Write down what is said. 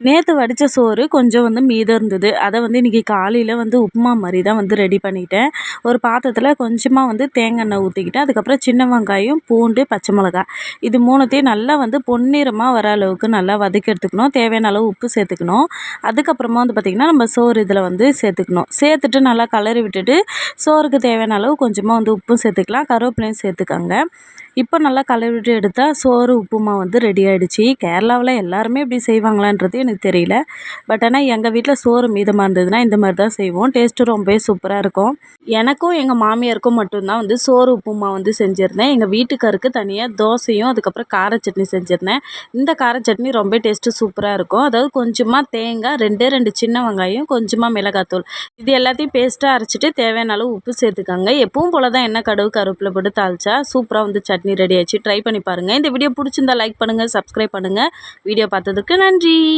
நேற்று வடித்த சோறு கொஞ்சம் மீதம் இருந்தது. அதை இன்றைக்கி காலையில் உப்புமா மாதிரி தான் ரெடி பண்ணிட்டேன். ஒரு பாத்திரத்தில் கொஞ்சமாக தேங்காய் எண்ணெய் ஊற்றிக்கிட்டேன். அதுக்கப்புறம் சின்ன வெங்காயம், பூண்டு, பச்சை மிளகாய் இது மூணுத்தையும் நல்லா பொன்னிறமாக வர அளவுக்கு நல்லா வதக்கி எடுத்துக்கணும். தேவையான அளவு உப்பு சேர்த்துக்கணும். அதுக்கப்புறமா பார்த்திங்கன்னா நம்ம சோறு இதில் சேர்த்துக்கணும். சேர்த்துட்டு நல்லா கலரி விட்டுட்டு சோறுக்கு தேவையான அளவு கொஞ்சமாக உப்பும் சேர்த்துக்கலாம். கருவேப்பிலையும் சேர்த்துக்கோங்க. இப்போ நல்லா கலரி விட்டு எடுத்தால் சோறு உப்புமா ரெடி ஆகிடுச்சு. கேரளாவில் எல்லாருமே இப்படி செய்வாங்களான்றது எனக்கு தெரியல. பட் ஆனால் எங்கள் வீட்டில் சோறு மீதமாக இருந்ததுன்னா இந்த மாதிரி தான் செய்வோம். டேஸ்ட்டு ரொம்பவே சூப்பராக இருக்கும். எனக்கும் எங்கள் மாமியாருக்கும் மட்டும்தான் சோறு உப்புமா செஞ்சுருந்தேன். எங்கள் வீட்டுக்காருக்கு தனியாக தோசையும் அதுக்கப்புறம் கார சட்னி செஞ்சுருந்தேன். இந்த கார சட்னி ரொம்ப டேஸ்ட்டு சூப்பராக இருக்கும். அதாவது கொஞ்சமாக தேங்காய், ரெண்டு சின்ன வெங்காயம், கொஞ்சமாக மிளகாத்தூள் இது எல்லாத்தையும் பேஸ்ட்டாக அரைச்சிட்டு தேவையான அளவு உப்பு சேர்த்துக்காங்க. எப்பவும் போல தான் எண்ணெய், கடுகு, கருவேப்பிலை போட்டு தாளிச்சா சூப்பராக சட்னி ரெடி ஆயிடுச்சு. ட்ரை பண்ணி பாருங்கள். இந்த வீடியோ பிடிச்சிருந்தா லைக் பண்ணுங்கள், சப்ஸ்கிரைப் பண்ணுங்கள். வீடியோ பார்த்ததுக்கு நன்றி.